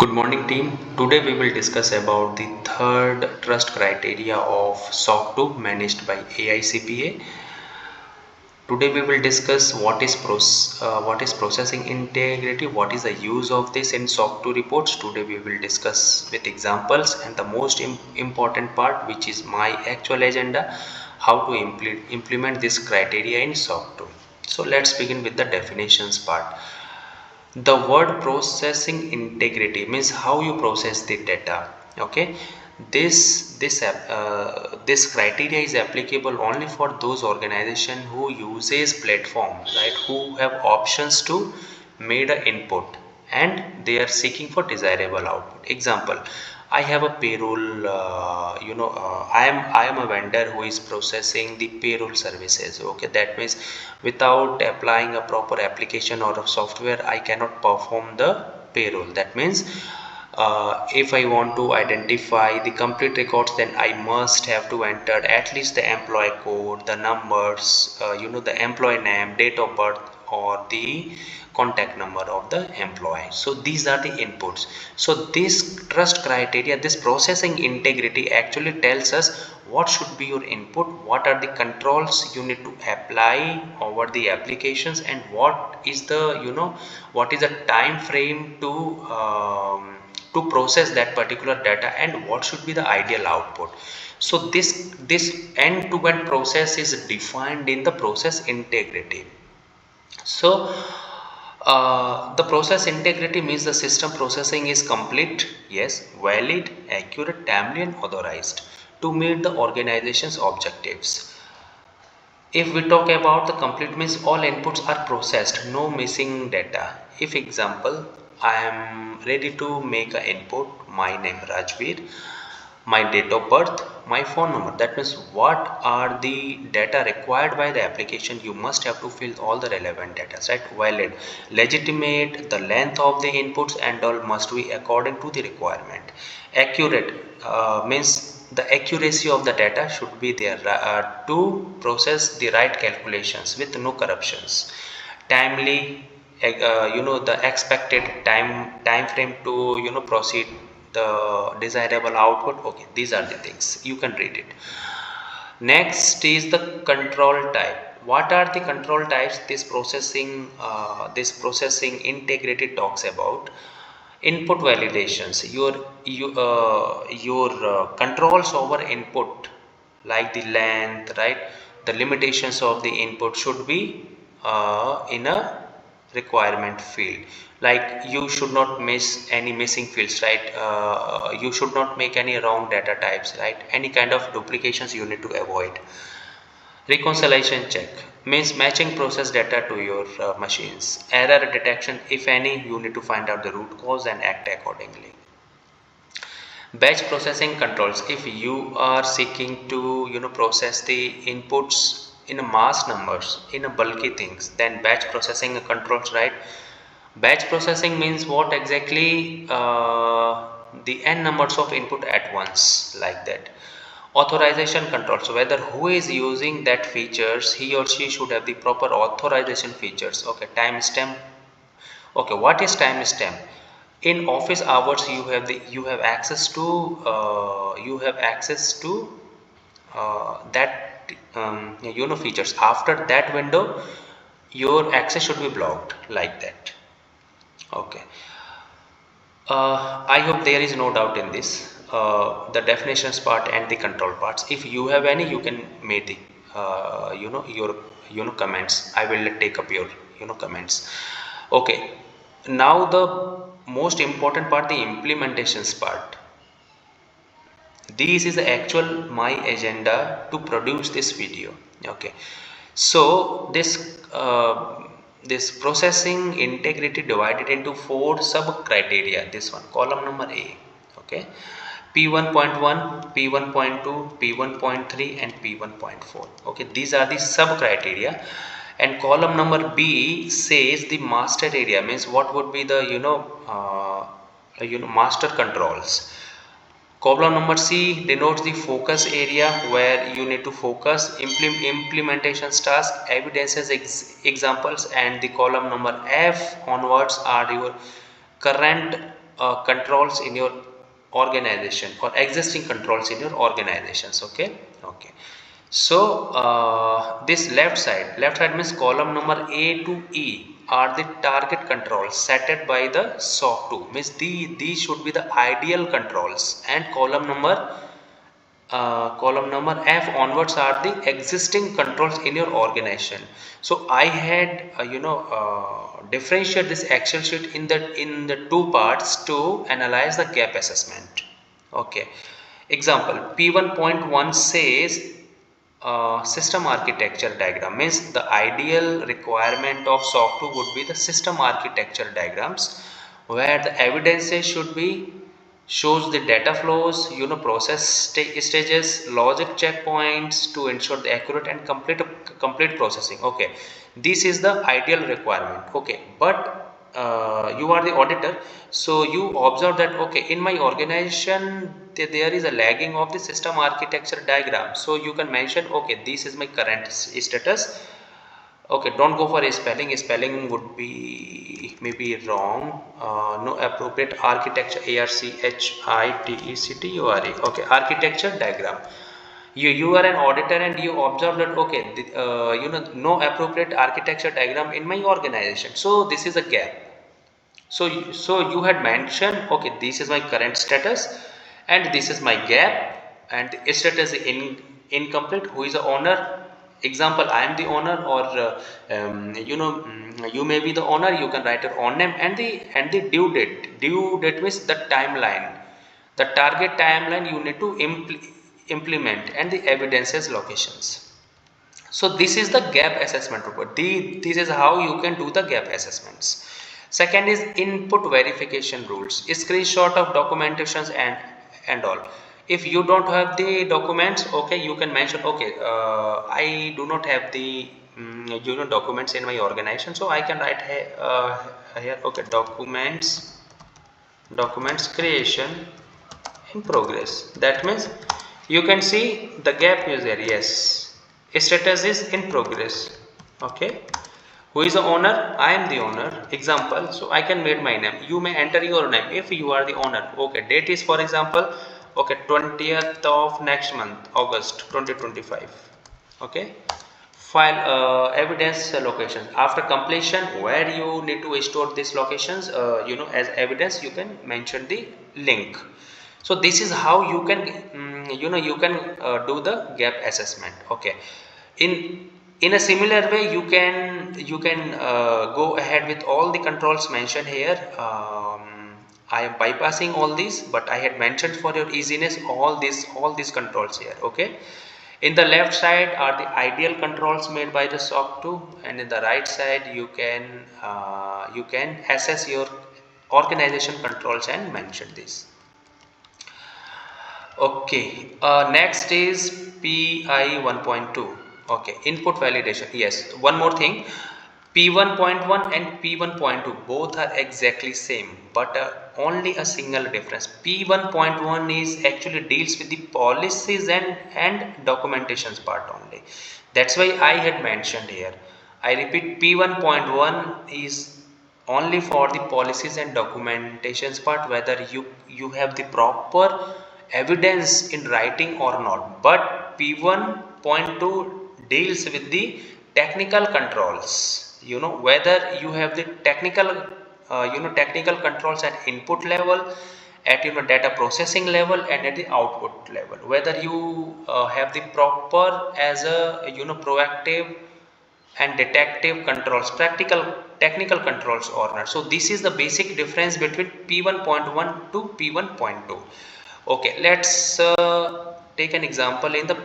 Good morning team. Today we will discuss about the third trust criteria of SOC 2 managed by AICPA. Today we will discuss what is processing integrity, what is the use of this in SOC 2 reports. Today we will discuss with examples and the most important part, which is my actual agenda, how to implement this criteria in SOC 2. So let's begin with the definitions part. The word processing integrity means how you process the data. Okay, this criteria is applicable only for those organization who uses platform, right, who have options to made a input and they are seeking for desirable output. Example, I have a payroll, I am a vendor who is processing the payroll services. Okay, that means without applying a proper application or a software, I cannot perform the payroll. That means if I want to identify the complete records, then I must have to enter at least the employee code, the numbers, the employee name, date of birth, or the contact number of the employee. So these are the inputs. So this trust criteria, this processing integrity actually tells us what should be your input, what are the controls you need to apply over the applications, and what is the what is the time frame to process that particular data, and what should be the ideal output. So this end-to-end process is defined in the process integrity. So the process integrity means the system processing is complete, yes, valid, accurate, timely, and authorized to meet the organization's objectives. If we talk about the complete means all inputs are processed, no missing data. If example, I am ready to make an input, my name Rajveer, my date of birth, my phone number. That means what are the data required by the application. You must have to fill all the relevant data, right? Valid, legitimate, the length of the inputs and all must be according to the requirement. Accurate means the accuracy of the data should be there to process the right calculations with no corruptions. Timely, the expected time frame to proceed the desirable output. Okay, these are the things you can read it. Next is the control type. What are the control types this processing integrity talks about? Input validations, your controls over input, like the length, right, the limitations of the input should be in a requirement field. Like you should not miss any missing fields, right? You should not make any wrong data types, right? Any kind of duplications you need to avoid. Reconciliation check means matching process data to your machines. Error detection, if any, you need to find out the root cause and act accordingly. Batch processing controls, if you are seeking to process the inputs in a mass numbers, in a bulky things, then batch processing controls, right? Batch processing means what exactly? The n numbers of input at once, like that. Authorization controls, whether who is using that features, he or she should have the proper authorization features. Okay, timestamp. Okay, what is timestamp? In office hours, you have access to that features. After that window, your access should be blocked, like that. Okay. I hope there is no doubt in this. The definitions part and the control parts. If you have any, you can make the your comments. I will take up your comments. Okay. Now the most important part, the implementations part. This is the actual my agenda to produce this video. Okay. So this processing integrity divided into 4 sub criteria. This one, column number A. Okay, P1.1, P1.2, P1.3 and P1.4. Okay, these are the sub criteria. And column number B says the master area, means what would be the master controls. Column number C denotes the focus area where you need to focus, implementations task, evidences, examples, and the column number F onwards are your current controls in your organization or existing controls in your organizations. Okay. So this left side means column number A to E are the target controls set by the SOC 2, means these should be the ideal controls, and column number F onwards are the existing controls in your organization. So I had differentiate this Excel sheet in the two parts to analyze the gap assessment. Okay. Example P1.1 says system architecture diagram, means the ideal requirement of SOC 2 would be the system architecture diagrams, where the evidences should be shows the data flows, process stages, logic checkpoints to ensure the accurate and complete processing. Okay, this is the ideal requirement. Okay, but you are the auditor, so you observe that okay, in my organization there is a lagging of the system architecture diagram. So you can mention okay, this is my current status. Okay, don't go for a spelling. Spelling would be maybe wrong. No appropriate architecture. ARCHITECTURE. Okay, architecture diagram. You are an auditor and you observe that okay, no appropriate architecture diagram in my organization. So this is a gap. So you had mentioned okay, this is my current status and this is my gap, and the status is incomplete. Who is the owner? Example, I am the owner, or you may be the owner. You can write your own name and the due date means the timeline, the target timeline you need to implement, and the evidences locations. So this is the gap assessment report. This is how you can do the gap assessments. Second is input verification rules, screenshot of documentations and all. If you don't have the documents, okay, you can mention okay, I do not have the documents in my organization, so I can write here okay, documents creation in progress. That means you can see the gap is there. Yes, status is in progress. Okay, who is the owner? I am the owner. Example, so I can make my name. You may enter your name if you are the owner. Okay, date is for example okay, 20th of next month, August 2025. Okay, file evidence locations. After completion, where you need to store these locations, as evidence you can mention the link. So this is how you can do the gap assessment. Okay, in a similar way you can go ahead with all the controls mentioned here. I am bypassing all these, but I had mentioned for your easiness all these controls here. Okay, in the left side are the ideal controls made by the SOC 2, and in the right side you can assess your organization controls and mention this. Okay, next is PI 1.2. Okay, input validation. Yes, one more thing. P1.1 and P1.2 both are exactly same, but only a single difference. P1.1 is actually deals with the policies and documentations part only. That's why I had mentioned here. I repeat, P1.1 is only for the policies and documentations part, whether you have the proper evidence in writing or not. But P1.2 deals with the technical controls, whether you have the technical controls at input level, at data processing level, and at the output level, whether you have the proper as a proactive and detective controls, practical technical controls or not. So this is the basic difference between P1.1 to P1.2. Okay, let's take an example in the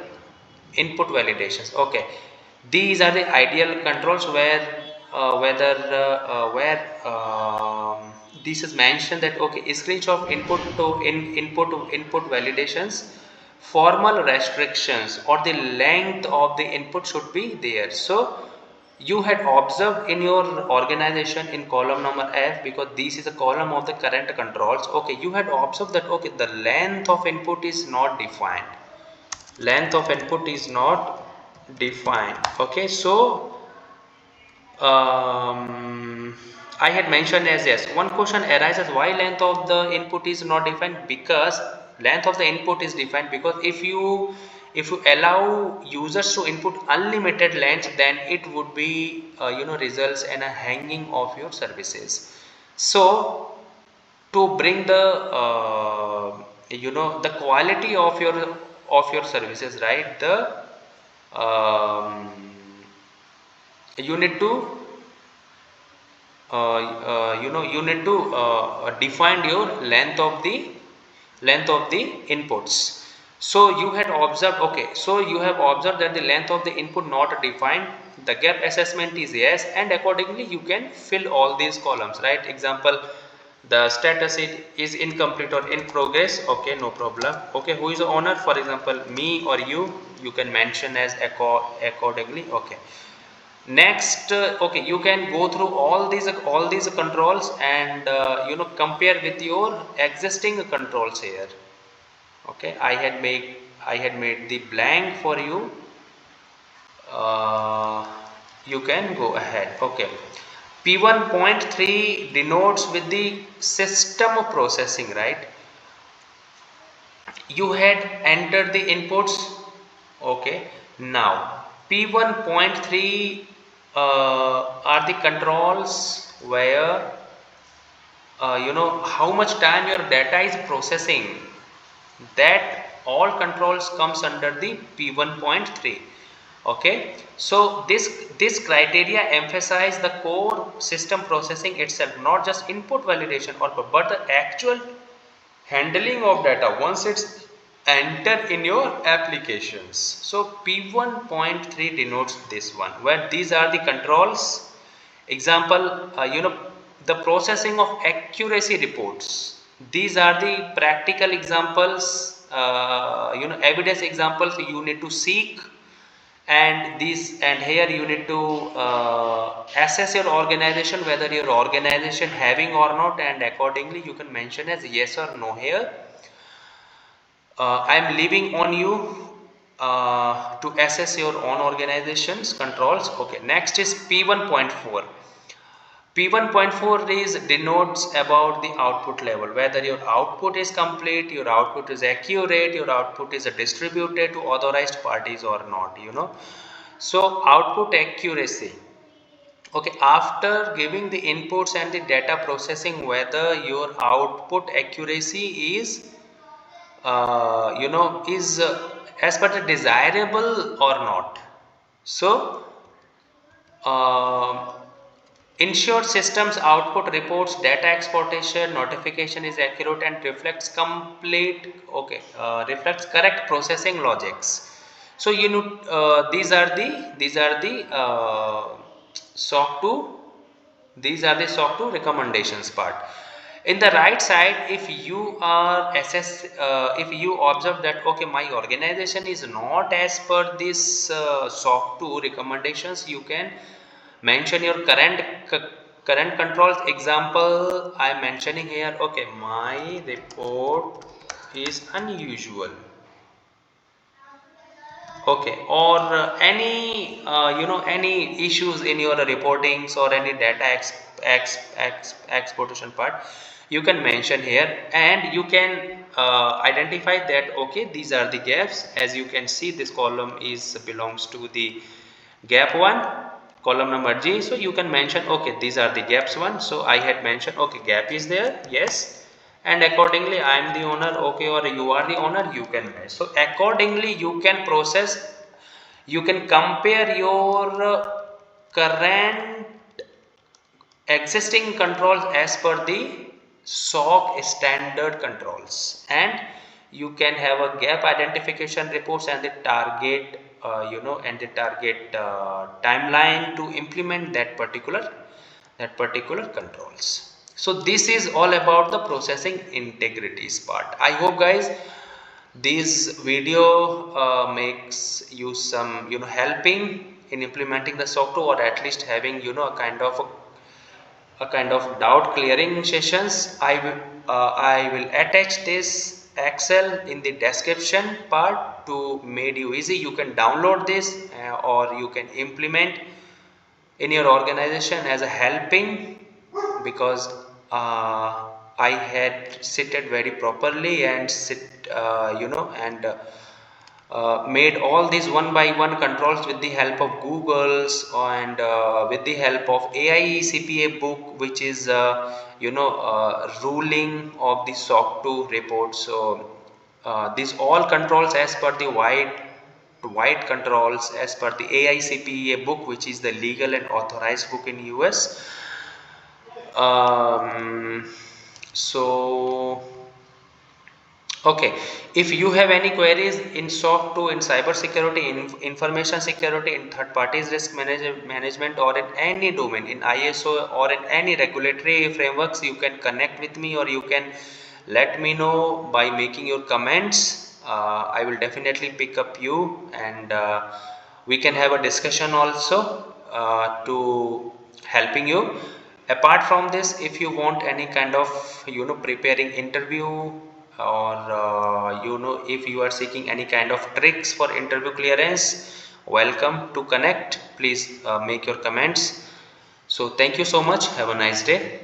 input validations. Okay, these are the ideal controls where this is mentioned that okay, screenshot of input to input validations, formal restrictions or the length of the input should be there. So you had observed in your organization in column number F, because this is a column of the current controls. Okay, you had observed that okay, the length of input is not defined. Okay, so I had mentioned as yes. One question arises: why length of the input is not defined? Because length of the input is defined because if you allow users to input unlimited length, then it would be results in a hanging of your services. So to bring the the quality of your services, right, the um, you need to you need to define your length of the inputs. So you had observed, okay, so you have observed that the length of the input not defined, the gap assessment is yes, and accordingly you can fill all these columns, right? Example, the status is incomplete or in progress, okay, no problem. Okay, who is the owner? For example, me or you can mention as accordingly. Okay, next, okay, you can go through all these controls and compare with your existing controls here. Okay, I had made the blank for you. uh, you can go ahead. Okay, P1.3 denotes with the system processing, right? You had entered the inputs. Okay, now P1.3 are the controls where how much time your data is processing, that all controls comes under the P1.3. okay, so this criteria emphasize the core system processing itself, not just input validation or but the actual handling of data once it's entered in your applications. So P1.3 denotes this one, where these are the controls. Example, the processing of accuracy reports. These are the practical examples, evidence examples you need to seek, and these, and here you need to assess your organization, whether your organization having or not, and accordingly you can mention as yes or no here. I am leaving on you to assess your own organization's controls. Okay, next is P1.4. P1.4 is denotes about the output level, whether your output is complete, your output is accurate, your output is distributed to authorized parties or not, So output accuracy. Okay, after giving the inputs and the data processing, whether your output accuracy is as per the desirable or not. So uh, ensure systems output reports data exportation notification is accurate and reflects complete, okay, reflects correct processing logics. So these are the SOC 2, these are the SOC 2 recommendations part. In the right side, if you are if you observe that okay, my organization is not as per this SOC 2 recommendations, you can mention your current controls. Example, I am mentioning here, okay, my report is unusual. Okay, or any any issues in your reportings or any data exportation part, you can mention here, and you can identify that okay, these are the gaps. As you can see, this column is belongs to the gap 1, column number G. So you can mention okay, these are the gaps 1. So I had mentioned okay, gap is there, yes, and accordingly I am the owner, okay, or you are the owner, you can match. So accordingly you can process, you can compare your current existing controls as per the SOC standard controls, and you can have a gap identification reports and the target and the target timeline to implement that particular controls. So this is all about the processing integrities part. I hope guys this video makes you some helping in implementing the SOC 2, or at least having a kind of doubt clearing sessions. I will attach this Excel in the description part to make you easy. You can download this or you can implement in your organization as a helping because I had seated very properly and made all these one by one controls with the help of Google's and with the help of AI CPA book, which is ruling of the SOC 2 report. So these all controls as per the white controls as per the AICPA book, which is the legal and authorized book in US. Um, so Okay, if you have any queries in SOC 2, in cyber security, in information security, in third parties risk management, or in any domain, in ISO or in any regulatory frameworks, you can connect with me or you can let me know by making your comments. I will definitely pick up you, and we can have a discussion also to helping you. Apart from this, if you want any kind of preparing interview, or if you are seeking any kind of tricks for interview clearance, welcome to connect. Please make your comments. So thank you so much. Have a nice day.